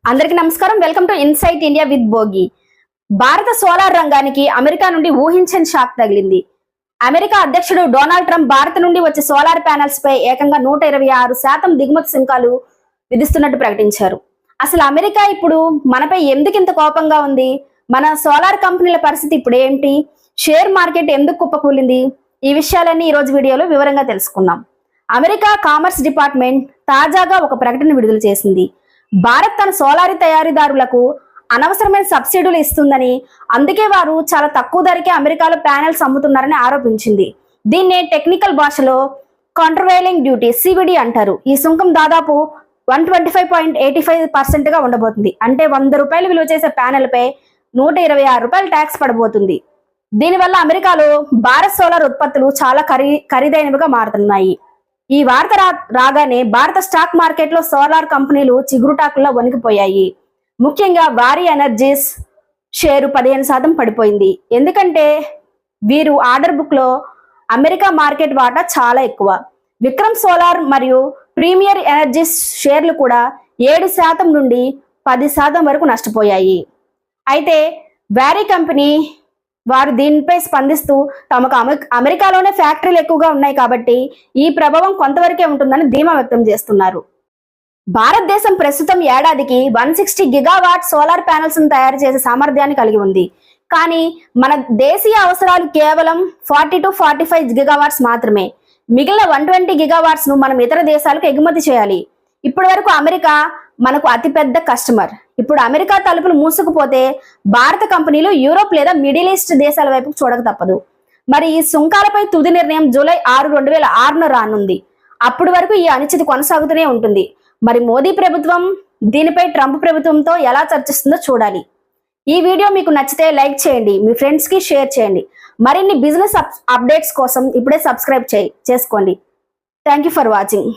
అందరికీ నమస్కారం. Welcome to insight India with Bhogi. భారత సోలార్ రంగానికి అమెరికా నుండి ఊహించని షాక్ తగిలింది. అమెరికా అధ్యక్షుడు డొనాల్డ్ ట్రంప్ భారత్ నుండి వచ్చే సోలార్ ప్యానెల్స్ పై ఏకంగా 126% దిగుమతి సుంకాలు విధిస్తున్నట్టు ప్రకటించారు. అసలు అమెరికా ఇప్పుడు మనపై ఎందుకు ఇంత కోపంగా ఉంది? మన సోలార్ కంపెనీల పరిస్థితి ఇప్పుడు ఏంటి? షేర్ మార్కెట్ ఎందుకు కుప్పకూలింది? ఈ విషయాలన్నీ ఈ రోజు వీడియోలో వివరంగా తెలుసుకుందాం. అమెరికా కామర్స్ డిపార్ట్మెంట్ తాజాగా ఒక ప్రకటన విడుదల చేసింది. భారత్ తన సోలార్ తయారీదారులకు అనవసరమైన సబ్సిడీలు ఇస్తుందని, అందుకే వారు చాలా తక్కువ ధరకే అమెరికాలో ప్యానెల్స్ అమ్ముతున్నారని ఆరోపించింది. దీన్నే టెక్నికల్ భాషలో కాంట్రవైలింగ్ డ్యూటీ సివిడి అంటారు. ఈ సుంకం దాదాపు 125.85% గా ఉండబోతుంది. అంటే 100 రూపాయలు విలువ చేసే ప్యానెల్ పై 126 రూపాయలు ట్యాక్స్ పడబోతుంది. దీనివల్ల అమెరికాలో భారత్ సోలార్ ఉత్పత్తులు చాలా ఖరీదైనవిగా మారుతున్నాయి. ఈ వార్త రాగానే భారత స్టాక్ మార్కెట్ లో సోలార్ కంపెనీలు చిగురుటాకుల్లో వణికిపోయాయి. ముఖ్యంగా వారి ఎనర్జీస్ షేరు 15% పడిపోయింది. ఎందుకంటే వీరు ఆర్డర్ బుక్ లో అమెరికా మార్కెట్ వాటా చాలా ఎక్కువ. విక్రమ్ సోలార్ మరియు ప్రీమియర్ ఎనర్జీస్ షేర్లు కూడా 7% నుండి 10% వరకు నష్టపోయాయి. అయితే వారి కంపెనీ వారు దీనిపై స్పందిస్తూ తమకు అమెరికాలోనే ఫ్యాక్టరీలు ఎక్కువగా ఉన్నాయి కాబట్టి ఈ ప్రభావం కొంతవరకే ఉంటుందని ధీమా వ్యక్తం చేస్తున్నారు. భారతదేశం ప్రస్తుతం ఏడాదికి 160 గిగావాట్ సోలార్ ప్యానెల్స్ తయారు చేసే సామర్థ్యాన్ని కలిగి ఉంది. కానీ మన దేశీయ అవసరాలు కేవలం 40 to 45 గిగావాట్స్ మాత్రమే. మిగిలిన 120 గిగావాట్స్ ను మనం ఇతర దేశాలకు ఎగుమతి చేయాలి. ఇప్పటి వరకు అమెరికా మనకు అతిపెద్ద కస్టమర్. ఇప్పుడు అమెరికా తలుపులు మూసుకుపోతే భారత కంపెనీలు యూరోప్ లేదా మిడిల్ ఈస్ట్ దేశాల వైపు చూడక తప్పదు. మరి ఈ సుంకాలపై తుది నిర్ణయం జూలై 6, 2006 రానుంది. అప్పటి వరకు ఈ అనిశ్చితి కొనసాగుతూనే ఉంటుంది. మరి మోదీ ప్రభుత్వం దీనిపై ట్రంప్ ప్రభుత్వంతో ఎలా చర్చిస్తుందో చూడాలి. ఈ వీడియో మీకు నచ్చితే లైక్ చేయండి, మీ ఫ్రెండ్స్ కి షేర్ చేయండి. మరిన్ని బిజినెస్ అప్డేట్స్ కోసం ఇప్పుడే సబ్స్క్రైబ్ చేసుకోండి. Thank you for watching.